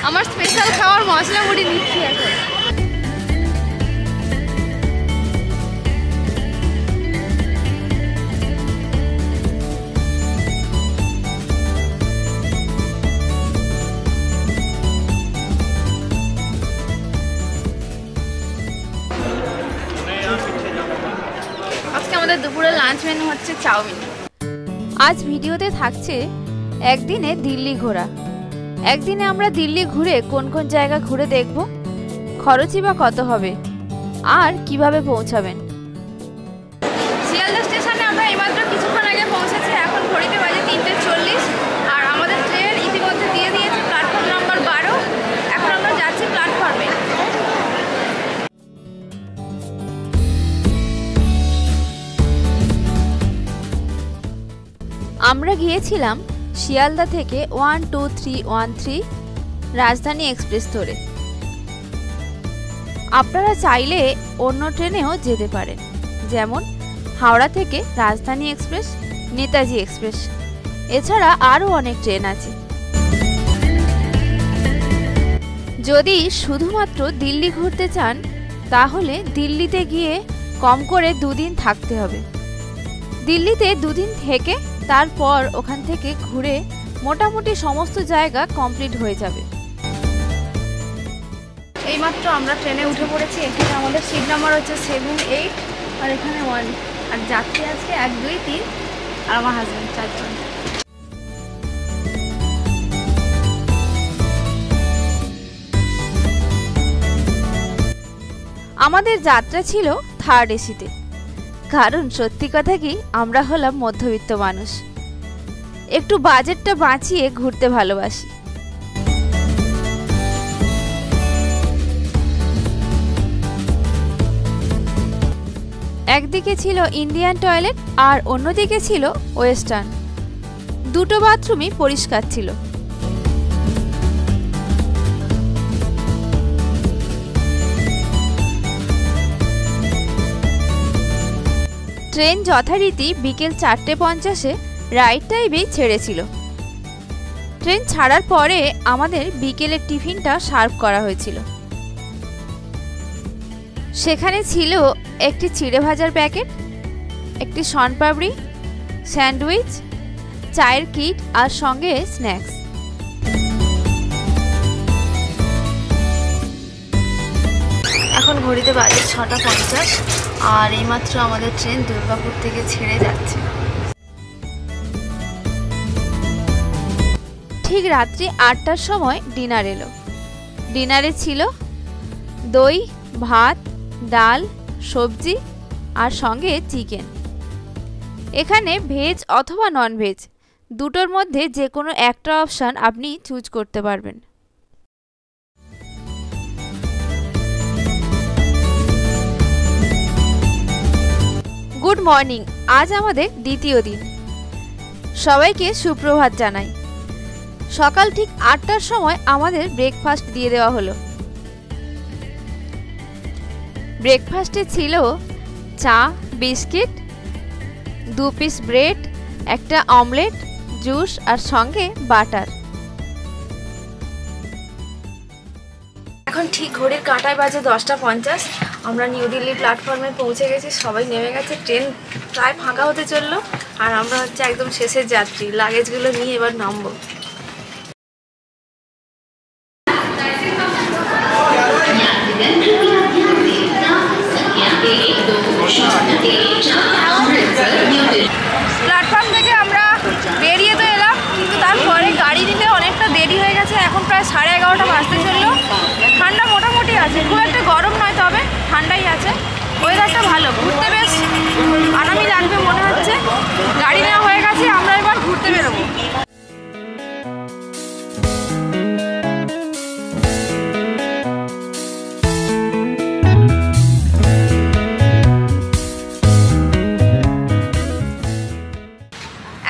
আমার স্পেশাল খাবার মশলা মুড়ি নিচ্ছি এখন। আজকে আমাদের দুপুরের লাঞ্চ মেনু হচ্ছে চাউমিন। আজ ভিডিওতে থাকছে একদিনে দিল্লি ঘোরা। একদিনে আমরা দিল্লি ঘুরে কোন কোন জায়গা ঘুরে দেখব, খরচই বা কত হবে, আর কিভাবে পৌঁছাবেন। শিয়ালদা স্টেশনে আমরা এইমাত্র কিছুক্ষণ আগে পৌঁছেছি। এখন ঘড়িতে বাজে 3:40 আর আমাদের ট্রেন ইতিমধ্যে দিয়ে দিয়েছে প্ল্যাটফর্ম নাম্বার 12। এখন আমরা যাচ্ছি প্ল্যাটফর্মে। আমরা গিয়েছিলাম শিয়ালদা থেকে 12313 রাজধানী এক্সপ্রেস ধরে। আপনারা চাইলে অন্য ট্রেনেও যেতে পারেন, যেমন হাওড়া থেকে রাজধানী এক্সপ্রেস, নেতাজি এক্সপ্রেস, এছাড়া আরও অনেক ট্রেন আছে। যদি শুধুমাত্র দিল্লি ঘুরতে চান তাহলে দিল্লিতে গিয়ে কম করে 2 দিন থাকতে হবে। দিল্লিতে 2 দিন থেকে তারপর ওখান থেকে ঘুরে মোটামুটি সমস্ত জায়গা কমপ্লিট হয়ে যাবে। এইমাত্র আমরা ট্রেনে উঠে পড়েছি। এখানে আমাদের সিট নাম্বার হচ্ছে 7, 8 আর এখানে 1। আর যাত্রী আজকে 1, 2, 3 আর আমার হাজব্যান্ড, 4 জন। আমাদের যাত্রা ছিল 3rd এসিতে, কারণ সত্যি কথা কি আমরা হলাম মধ্যবিত্ত মানুষ, একটু বাজেটটা বাঁচিয়ে ঘুরতে ভালোবাসি। একদিকে ছিল ইন্ডিয়ান টয়লেট আর অন্যদিকে ছিল ওয়েস্টার্ন। দুটো বাথরুমই পরিষ্কার ছিল। ট্রেন যথারীতি বিকেল 4:50-এ রাইট টাইমেই ছেড়েছিল। ট্রেন ছাড়ার পরে আমাদের বিকেলের টিফিনটা সার্ভ করা হয়েছিল। সেখানে ছিল একটি চিড়ে ভাজার প্যাকেট, একটি শনপাপড়ি, স্যান্ডউইচ, চায়ের কিট আর সঙ্গে স্ন্যাক্স। এখন ঘড়িতে বাজে 6:50 আর এইমাত্র আমাদের ট্রেন দুর্গাপুর থেকে ছেড়ে যাচ্ছে। ঠিক রাত্রি 8টার সময় ডিনার এলো। ডিনারে ছিল দই, ভাত, ডাল, সবজি আর সঙ্গে চিকেন। এখানে ভেজ অথবা নন ভেজ দুটোর মধ্যে যে কোনো একটা অপশান আপনি চুজ করতে পারবেন। Good morning. আজ আমাদের দ্বিতীয় দিন। সবাইকে সুপ্রভাত জানাই। সকাল ঠিক 8টার সময় আমাদের ব্রেকফাস্ট দিয়ে দেওয়া হলো। ব্রেকফাস্টে ছিল চা, বিস্কিট, 2 পিস ব্রেড, একটা অমলেট, জুস আর সঙ্গে বাটার। এখন ঠিক ঘড়ির কাঁটায় বাজে 10:50। আমরা নিউ দিল্লি প্ল্যাটফর্মে পৌঁছে গেছি। সবাই নেমে গেছে। ট্রেন প্রায় ফাঁকা হতে চললো আর আমরা হচ্ছে একদম শেষের যাত্রী। লাগেজগুলো নিয়ে এবার নামবো। প্ল্যাটফর্ম থেকে আমরা বেরিয়ে তো এলাম, কিন্তু তারপরে গাড়ি নিতে অনেকটা দেরি হয়ে গেছে। এখন প্রায় 11:30 বাজতে চললো। ঠান্ডা মোটামুটি আছে, খুব একটা গরম নয়, তবে ঠান্ডাই আছে। ওয়েদারটা ভালো, ঘুরতে বেশ আরামই লাগবে মনে হচ্ছে। গাড়ি নেওয়া হয়ে গেছে, আমরা এবার ঘুরতে বেরোবো।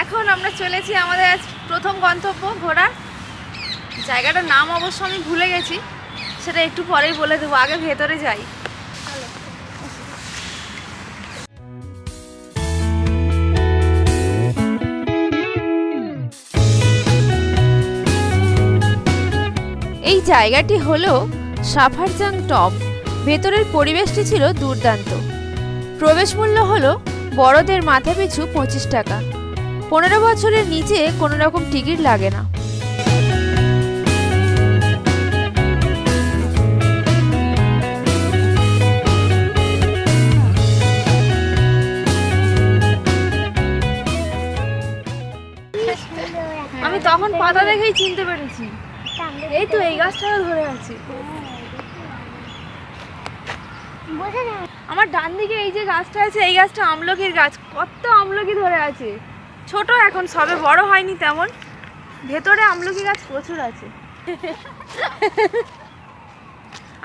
এখন আমরা চলেছি আমাদের প্রথম গন্তব্য ঘোরার জায়গাটার নাম অবশ্য আমি ভুলে গেছি, সেটা একটু পরেই বলে দেবো। আগে ভেতরে যাই। এই এই জায়গাটি হলো সাফারজাং টপ। ভেতরের পরিবেশটি ছিল দুর্দান্ত। প্রবেশ মূল্য হলো বড়দের মাথাপিছু 25 টাকা। 15 বছরের নিচে কোনো রকম টিকিট লাগে না। আমি তখন পাতা দেখেই চিনতে পেরেছি, এই তো এই গাছটা ধরে আছে। আমার ডান দিকে এই যে গাছটা আছে, এই গাছটা আমলকির গাছ। কত আমলকি ধরে আছে, ছোট এখন সবে, বড় হয়নি তেমন। ভেতরে আমলকি গাছ প্রচুর আছে।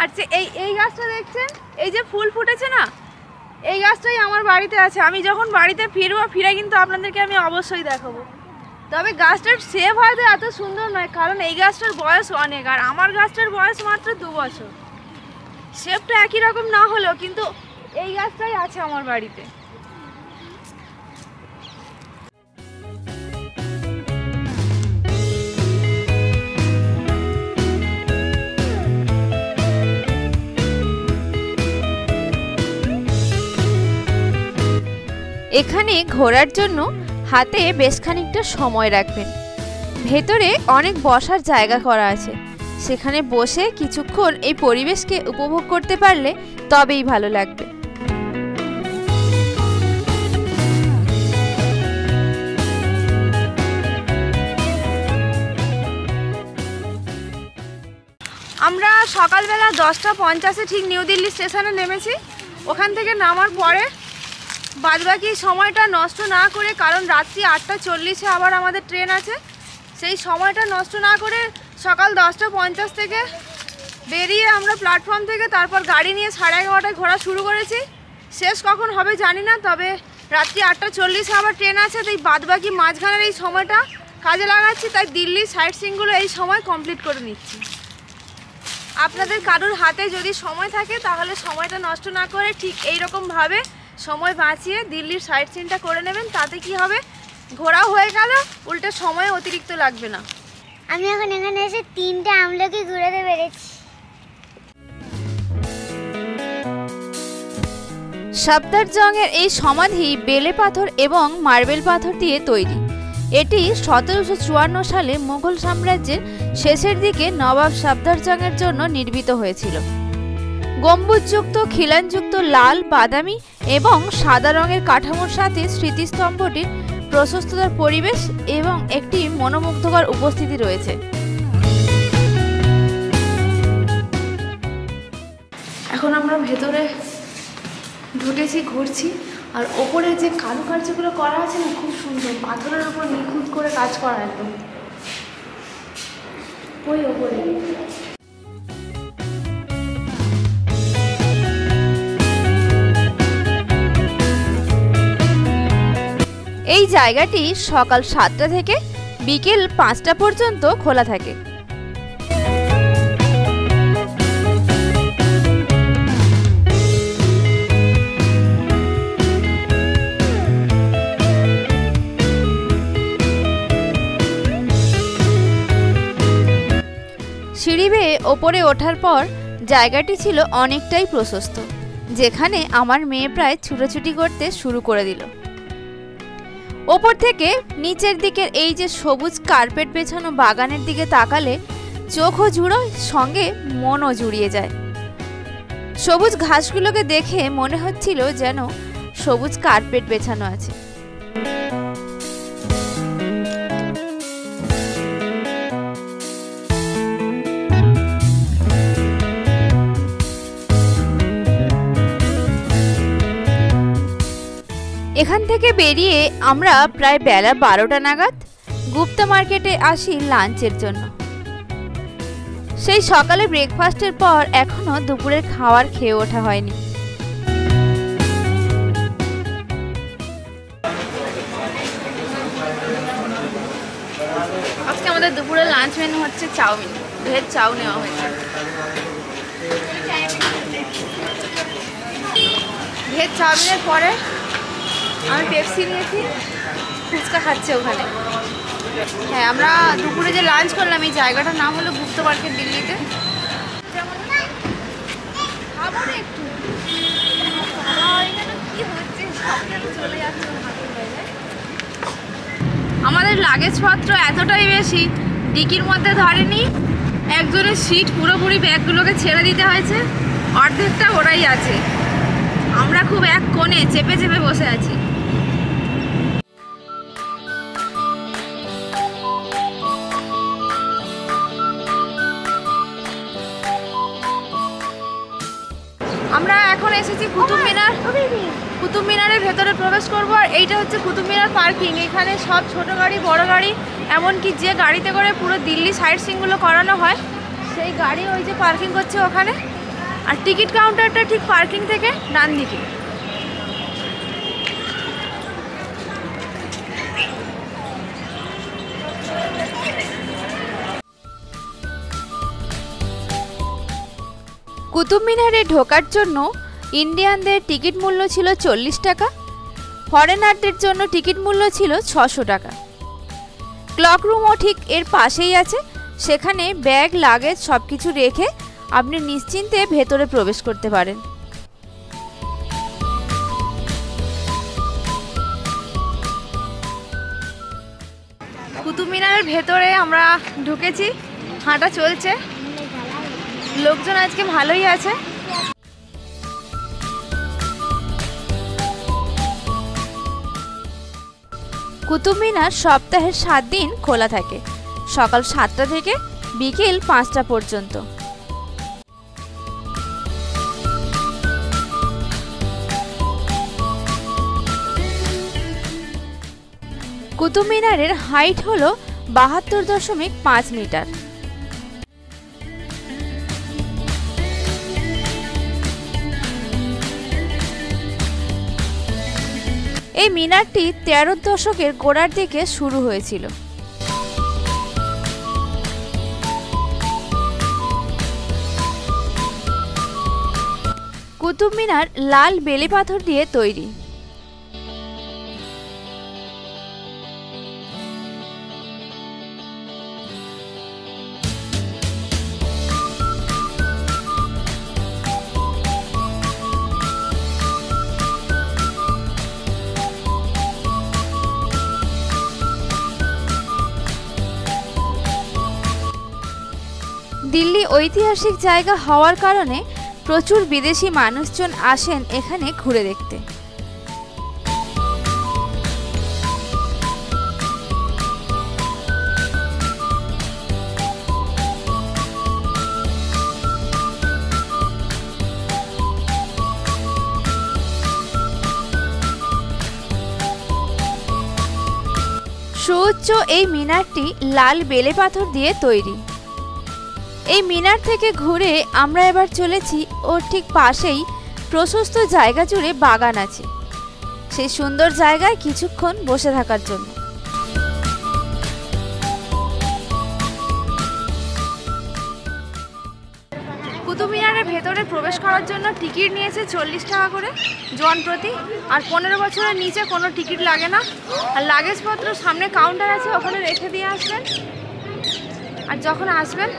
আর এই গাছটা দেখছেন, এই যে ফুল ফুটেছে না, এই গাছটাই আমার বাড়িতে আছে। আমি যখন বাড়িতে ফিরে কিন্তু আপনাদেরকে আমি অবশ্যই দেখাবো। তবে গাছটার শেপ হয়তো এত সুন্দর নয়, কারণ এই গাছটার বয়স অনেক, আর আমার গাছটার বয়স মাত্র 2 বছর। শেপটা একই রকম না হলেও কিন্তু এই গাছটাই আছে আমার বাড়িতে। এখানে ঘোরার জন্য হাতে বেশ খানিকটা সময় রাখবেন। ভেতরে অনেক বসার জায়গা করা আছে, সেখানে বসে কিছুক্ষণ এই পরিবেশকে উপভোগ করতে পারলে তবেই ভালো লাগবে। আমরা সকালবেলা 10:50 ঠিক নিউ দিল্লি স্টেশনে নেমেছি। ওখান থেকে নামার পরে বাদবাকি সময়টা নষ্ট না করে, কারণ রাত্রি 8:40-এ আবার আমাদের ট্রেন আছে, সেই সময়টা নষ্ট না করে সকাল 10:50 থেকে বেরিয়ে আমরা প্ল্যাটফর্ম থেকে তারপর গাড়ি নিয়ে 11:30টায় ঘোরা শুরু করেছি। শেষ কখন হবে জানি না, তবে রাত্রি 8:40-এ আবার ট্রেন আছে, তাই বাদবাকি মাঝখানের এই সময়টা কাজে লাগাচ্ছি। তাই দিল্লির সাইট সিনগুলো এই সময় কমপ্লিট করে নিচ্ছি। আপনাদের কারোর হাতে যদি সময় থাকে তাহলে সময়টা নষ্ট না করে ঠিক এইরকমভাবে সময় বাঁচিয়ে দিল্লির সাইট সিনটা করে নেবেন। তাতে কি হবে, ঘোরা হয়ে গেল, উল্টে সময় অতিরিক্ত লাগবে না। আমি এখন এখানে এসে 3টে আমলকি ঘুরাতে পেরেছি। সাফদারজংয়ের এই সমাধি বেলে পাথর এবং মার্বেল পাথর দিয়ে তৈরি। এটি 1754 সালে মুঘল সাম্রাজ্যের শেষের দিকে নবাব সাফদারজংয়ের জন্য নির্মিত হয়েছিল। গম্বুজযুক্ত, খিলানযুক্ত লাল, বাদামি এবং সাদা রঙের কাঠামোর সাথে স্মৃতিস্তম্ভটির প্রশস্ততার পরিবেশ এবং একটি মনোমুগ্ধকর উপস্থিতি রয়েছে। এখন আমরা ভেতরে ঢুকেছি, ঘুরছি, আর ওপরে যে কারুকার্যগুলো করা আছে না, খুব সুন্দর, পাথরের উপর নিখুঁত করে কাজ করা একদম। ওই ওপরে এই জায়গাটি সকাল 7টা থেকে বিকেল 5টা পর্যন্ত খোলা থাকে। সিঁড়ি বেয়ে ওপরে ওঠার পর জায়গাটি ছিল অনেকটাই প্রশস্ত, যেখানে আমার মেয়ে প্রায় ছুটোছুটি করতে শুরু করে দিল। ওপর থেকে নিচের দিকের এই যে সবুজ কার্পেট বেছানো বাগানের দিকে তাকালে চোখও জুড়োয়, সঙ্গে মনও জুড়িয়ে যায়। সবুজ ঘাসগুলোকে দেখে মনে হচ্ছিল যেন সবুজ কার্পেট বেছানো আছে। এখান থেকে বেরিয়ে আমরা প্রায় বেলা 12টা নাগাদ গুপ্তা মার্কেটে আসি লাঞ্চের জন্য। সেই সকালে ব্রেকফাস্টের পর এখনো দুপুরের খাবার খেয়ে ওঠা হয়নি। আজকে আমাদের দুপুরের লাঞ্চ মেনু হচ্ছে চাউমিন, ভেজ চাউ নেওয়া হয়েছে। ভেজ চাউমিনের পরে আমি পেপসি নিয়েছি, ফুচকা খাচ্ছে ওখানে। হ্যাঁ, আমরা দুপুরে যে লাঞ্চ করলাম এই জায়গাটার নাম হলো গুপ্ত মার্কেট দিল্লিতে। যেমন খাবো না একটু, এখানে কি হচ্ছে চলে যাচ্ছে। আমাদের লাগেজপত্র এতটাই বেশি, ডিকির মধ্যে ধরেনি। একজনের সিট পুরোপুরি ব্যাগগুলোকে ছেড়ে দিতে হয়েছে, অর্ধেকটা ওরাই আছে। আমরা খুব এক কোণে চেপে চেপে বসে আছি। আমরা এখন এসেছি কুতুব মিনার। কুতুব মিনারের ভেতরে প্রবেশ করব। আর এইটা হচ্ছে কুতুব মিনার পার্কিং। এখানে সব ছোট গাড়ি, বড় গাড়ি, এমনকি যে গাড়িতে করে পুরো দিল্লি সাইট সিনগুলো করানো হয় সেই গাড়ি ওই যে পার্কিং করছে ওখানে। আর টিকিট কাউন্টারটা ঠিক পার্কিং থেকে ডান দিকে। কুতুব মিনারে ঢোকার জন্য ইন্ডিয়ানদের টিকিট মূল্য ছিল 40 টাকা, ফরেনারদের জন্য টিকিট মূল্য ছিল 600 টাকা। ক্লক রুমও ঠিক এর পাশেই আছে, সেখানে ব্যাগ, লাগেজ সব কিছু রেখে আপনি নিশ্চিন্তে ভেতরে প্রবেশ করতে পারেন। কুতুব মিনারের ভেতরে আমরা ঢুকেছি, হাঁটা চলছে, লোকজন আজকে ভালোই আছে। কুতুব মিনার সপ্তাহের 7 দিন খোলা থাকে, সকাল 7টা থেকে বিকেল 5টা পর্যন্ত। কুতুব মিনারের হাইট হলো 72.5 মিটার। এই মিনারটি 13 দশকের গোড়ার দিকে শুরু হয়েছিল। কুতুব মিনার লাল বেলে পাথর দিয়ে তৈরি। দিল্লি ঐতিহাসিক জায়গা হওয়ার কারণে প্রচুর বিদেশি মানুষজন আসেন এখানে ঘুরে দেখতে। সুউচ্চ এই মিনারটি লাল বেলে পাথর দিয়ে তৈরি। এই মিনার থেকে ঘুরে আমরা এবার চলেছি ওর ঠিক পাশেই প্রশস্ত জায়গা জুড়ে বাগান আছে, সেই সুন্দর জায়গায় কিছুক্ষণ বসে থাকার জন্য। কুতুব মিনারের ভেতরে প্রবেশ করার জন্য টিকিট নিয়েছে 40 টাকা করে জন প্রতি। আর 15 বছরের নিচে কোনো টিকিট লাগে না। আর লাগেজপত্র সামনে কাউন্টার আছে, ওখানে রেখে দিয়ে আসবেন। আর যখন আসবেন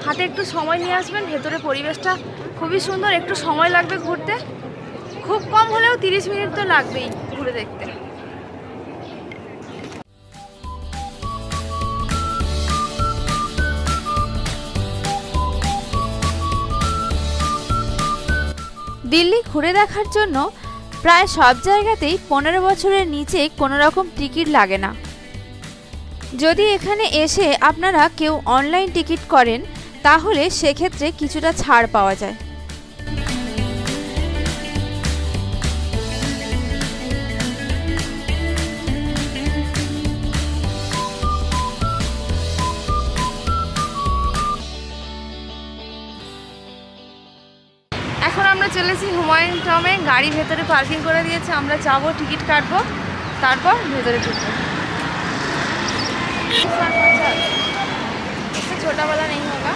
হাতে একটু সময় নিয়ে আসবেন। ভেতরে পরিবেশটা খুবই সুন্দর, একটু সময় লাগবে ঘুরতে, খুব কম হলেও 30 মিনিট তো লাগবেই ঘুরে দেখতে। দিল্লি ঘুরে দেখার জন্য প্রায় সব জায়গাতেই 15 বছরের নিচে কোনো রকম টিকিট লাগে না। যদি এখানে এসে আপনারা কেউ অনলাইন টিকিট করেন তাহলে সেক্ষেত্রে কিছুটা ছাড় পাওয়া যায়। এখন আমরা চলেছি হুমায়ুন টমে, গাড়ি ভেতরে পার্কিং করে দিয়েছে। আমরা যাবো, টিকিট কাটবো, তারপর ভেতরে ঢুকবো। छोटा वाला नहीं होगा,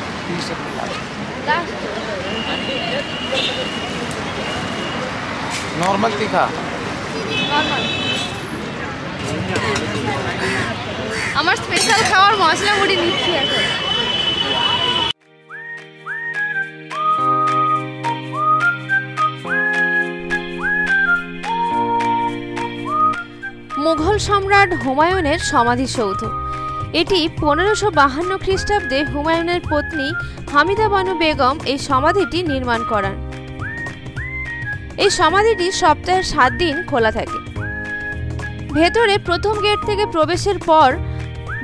नॉर्मल तीखा नॉर्मल। আমার স্পেশাল খাওয়ার মশলা মুড়ি নিচ্ছি এখন। মুঘল সম্রাট হুমায়ুনের সমাধিসৌধ। এটি 1552 খ্রিস্টাব্দে হুমায়ুনের পত্নী হামিদা বানু বেগম এই সমাধিটি নির্মাণ করান। এই সমাধিটি সপ্তাহের 7 দিন খোলা থাকে। ভেতরে প্রথম গেট থেকে প্রবেশের পর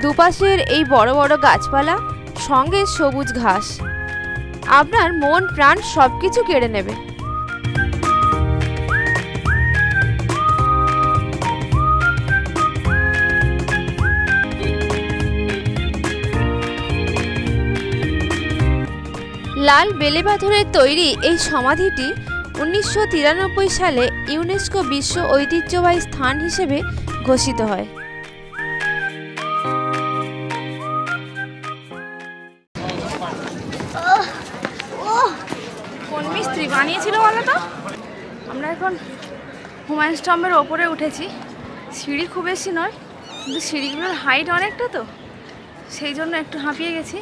দুপাশের এই বড় বড় গাছপালা সঙ্গে সবুজ ঘাস আপনার মন প্রাণ সবকিছু কেড়ে নেবে। লাল বেলে পাথরের তৈরি এই সমাধিটি 1993 সালে ইউনেস্কো বিশ্ব ঐতিহ্যবাহী স্থান হিসেবে ঘোষিত হয়। কোন মিস্ত্রি বানিয়েছিল বলো তো? আমরা এখন হুমায়ুন স্তম্ভের ওপরে উঠেছি। সিঁড়ি খুব বেশি নয়, কিন্তু সিঁড়িগুলোর হাইট অনেকটা, তো সেই জন্য একটু হাঁপিয়ে গেছি।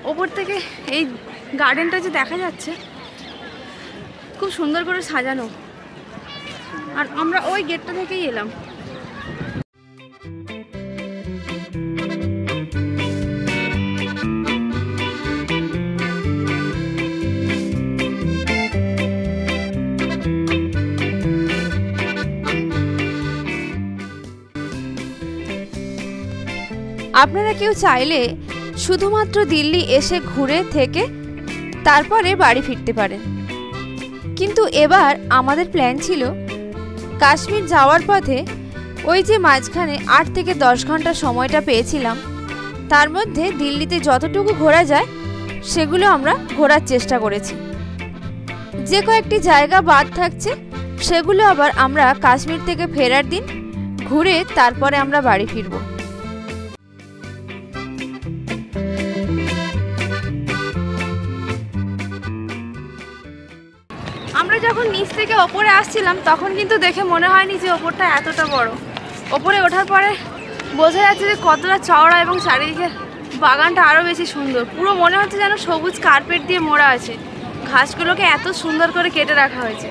ওপর থেকে এই গার্ডেনটা যে দেখা যাচ্ছে খুব সুন্দর করে সাজানো, আর আমরা ওই গেটটা থেকেই এলাম। আপনারা কেউ চাইলে শুধুমাত্র দিল্লি এসে ঘুরে থেকে তারপরে বাড়ি ফিরতে পারেন, কিন্তু এবার আমাদের প্ল্যান ছিল কাশ্মীর যাওয়ার পথে ওই যে মাঝখানে 8 থেকে 10 ঘন্টা সময়টা পেয়েছিলাম, তার মধ্যে দিল্লিতে যতটুকু ঘোরা যায় সেগুলো আমরা ঘোরার চেষ্টা করেছি। যে কয়েকটি জায়গা বাদ থাকছে সেগুলো আবার আমরা কাশ্মীর থেকে ফেরার দিন ঘুরে তারপরে আমরা বাড়ি ফিরব। আমরা যখন নিচ থেকে ওপরে আসছিলাম তখন কিন্তু দেখে মনে হয়নি যে ওপরটা এতটা বড়। ওপরে ওঠার পরে বোঝা যাচ্ছে যে কতটা চওড়া এবং চারিদিকে বাগানটা আরও বেশি সুন্দর। পুরো মনে হচ্ছে যেন সবুজ কার্পেট দিয়ে মোড়া আছে, ঘাসগুলোকে এত সুন্দর করে কেটে রাখা হয়েছে।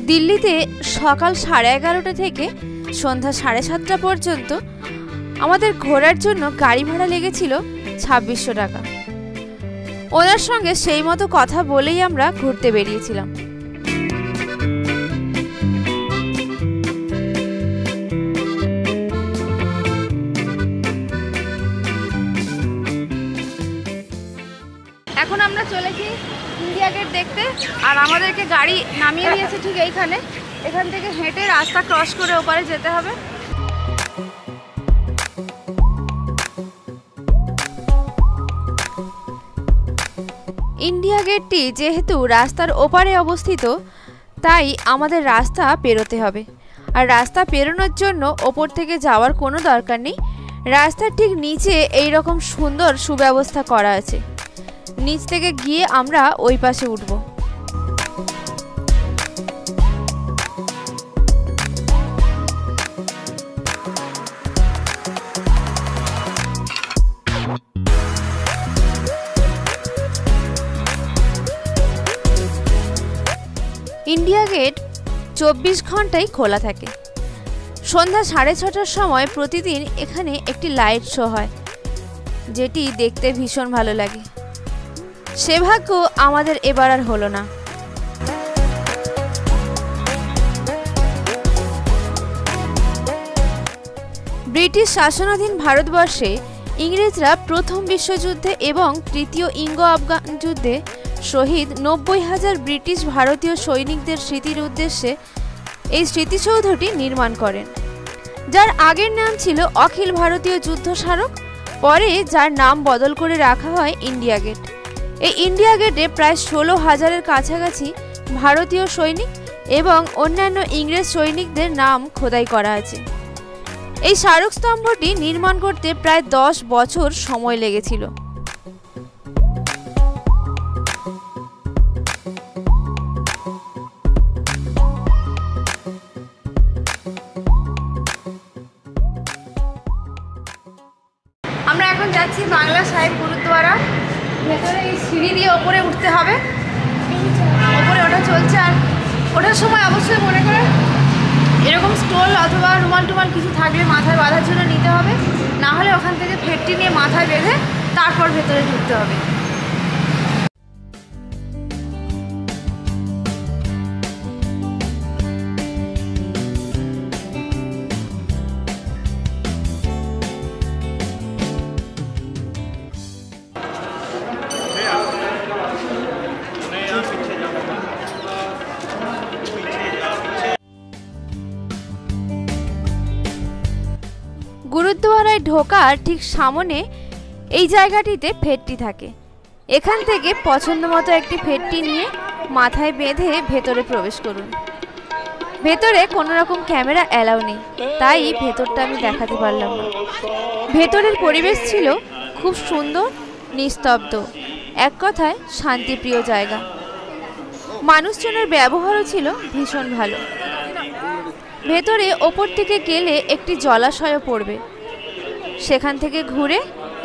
দিল্লিতে সকাল 11:30 থেকে সন্ধ্যা 7:30 পর্যন্ত আমাদের ঘোরার জন্য গাড়ি ভাড়া লেগেছিল 2600 টাকা। ওনার সঙ্গে সেই মতো কথা বলেই আমরা ঘুরতে বেরিয়েছিলাম। এখন আমরা চলেছি ইন্ডিয়া গেট দেখতে, আর আমাদেরকে গাড়ি নামিয়ে দিয়েছে ঠিক এইখানে। এখান থেকে হেঁটে রাস্তা ক্রস করে ওপারে যেতে হবে। ইন্ডিয়া গেটটি যেহেতু রাস্তার ওপারে অবস্থিত, তাই আমাদের রাস্তা পেরোতে হবে। আর রাস্তা পেরোনোর জন্য ওপর থেকে যাওয়ার কোনো দরকার নেই। রাস্তার ঠিক নিচে এই রকম সুন্দর সুব্যবস্থা করা আছে। নিচ থেকে গিয়ে আমরা ওই পাশে উঠব। ইন্ডিয়া গেট 24 ঘন্টাই খোলা থাকে। সন্ধ্যা 6:30টার সময় প্রতিদিন এখানে একটি লাইট শো হয়, যেটি দেখতে ভীষণ ভালো লাগে। সে ভাগ্য আমাদের এবার আর হলো না। ব্রিটিশ শাসনাধীন ভারতবর্ষে ইংরেজরা প্রথম বিশ্বযুদ্ধে এবং তৃতীয় ইঙ্গো আফগান যুদ্ধে শহীদ 90,000 ব্রিটিশ ভারতীয় সৈনিকদের স্মৃতির উদ্দেশ্যে এই স্মৃতিসৌধটি নির্মাণ করেন, যার আগের নাম ছিল অখিল ভারতীয় যুদ্ধ স্মারক, পরে যার নাম বদল করে রাখা হয় ইন্ডিয়া গেট। এই ইন্ডিয়া গেটে প্রায় 16,000-এর কাছাকাছি ভারতীয় সৈনিক এবং অন্যান্য ইংরেজ সৈনিকদের নাম খোদাই করা আছে। এই স্মারকস্তম্ভটি নির্মাণ করতে প্রায় 10 বছর সময় লেগেছিল। এখন যাচ্ছি বাংলা সাহেব গুরুদ্বারা। ভেতরে এই সিঁড়ি দিয়ে ওপরে উঠতে হবে, ওপরে ওঠা চলছে। আর ওঠার সময় অবশ্যই মনে করে এরকম স্টোল অথবা রুমাল টুমাল কিছু থাকলে মাথায় বাঁধার জন্য নিতে হবে, না হলে ওখান থেকে ফেটটি নিয়ে মাথায় বেঁধে তারপর ভেতরে ঢুকতে হবে। গুরুদ্বারায় ঢোকার ঠিক সামনে এই জায়গাটিতে ফেটটি থাকে। এখান থেকে পছন্দ মতো একটি ফেটটি নিয়ে মাথায় বেঁধে ভেতরে প্রবেশ করুন। ভেতরে কোনো রকম ক্যামেরা অ্যালাউ নেই, তাই ভেতরটা আমি দেখাতে পারলাম না। ভেতরের পরিবেশ ছিল খুব সুন্দর, নিস্তব্ধ, এক কথায় শান্তিপ্রিয় জায়গা। মানুষজনের ব্যবহারও ছিল ভীষণ ভালো। ভেতরে ওপর থেকে গেলে একটি জলাশয়ও পড়বে, সেখান থেকে ঘুরে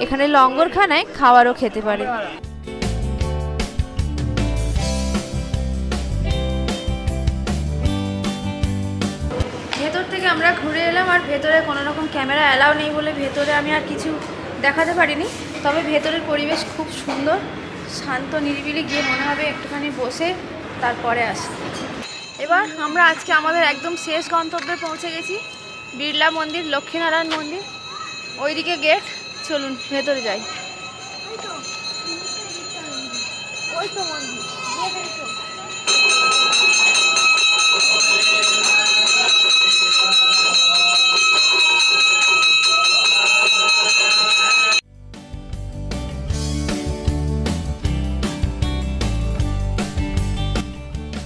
এখানে লঙ্গরখানায় খাবারও খেতে পারে। ভেতর থেকে আমরা ঘুরে এলাম, আর ভেতরে কোনো রকম ক্যামেরা অ্যালাউ নেই বলে ভেতরে আমি আর কিছু দেখাতে পারিনি। তবে ভেতরের পরিবেশ খুব সুন্দর, শান্ত, নিরিবিলি। গিয়ে মনে হবে একটুখানি বসে তারপরে আসি। এবার আমরা আজকে আমাদের একদম শেষ গন্তব্যে পৌঁছে গেছি, বিড়লা মন্দির, লক্ষ্মীনারায়ণ মন্দির। ওইদিকে গেট, চলুন ভেতরে যাই।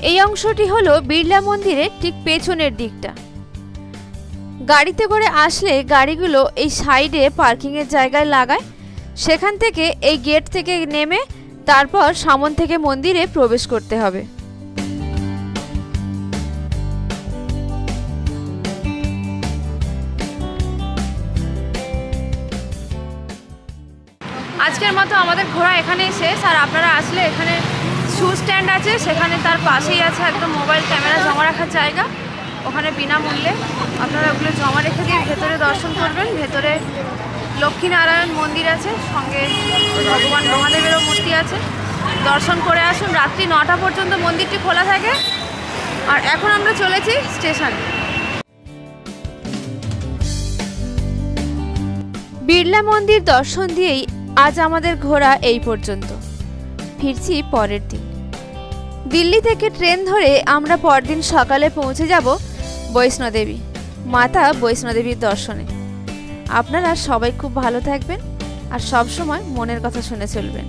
এই অংশটি হলো বিড়লা মন্দিরের ঠিক পেছনের দিকটা। গাড়িতে করে আসলে গাড়িগুলো এই সাইডে পার্কিংয়ের জায়গায় লাগায়, সেখান থেকে এই গেট থেকে নেমে তারপর সামন থেকে মন্দিরে প্রবেশ করতে হবে। আজকের মতো আমাদের ঘোরা এখানেই শেষ। আর আপনারা আসলে এখানে শু স্ট্যান্ড আছে, সেখানে তার পাশেই আছে একদম মোবাইল ক্যামেরা জমা রাখার জায়গা। ওখানে বিনামূল্যে আপনারা ওগুলো জমা রেখে দিয়ে ভেতরে দর্শন করবেন। ভেতরে লক্ষ্মীনারায়ণ মন্দির আছে, সঙ্গে ভগবান মহাদেবেরও মূর্তি আছে। দর্শন করে আসুন। রাত্রি 9টা পর্যন্ত মন্দিরটি খোলা থাকে। আর এখন আমরা চলেছি স্টেশনে। বিড়লা মন্দির দর্শন দিয়েই আজ আমাদের ঘোরা এই পর্যন্ত। ফিরছি পরের দিন। দিল্লি থেকে ট্রেন ধরে আমরা পরদিন সকালে পৌঁছে যাব বৈষ্ণোদেবী, মাতা বৈষ্ণোদেবীর দর্শনে। আপনারা সবাই খুব ভালো থাকবেন আর সব সময় মনের কথা শুনে চলবেন।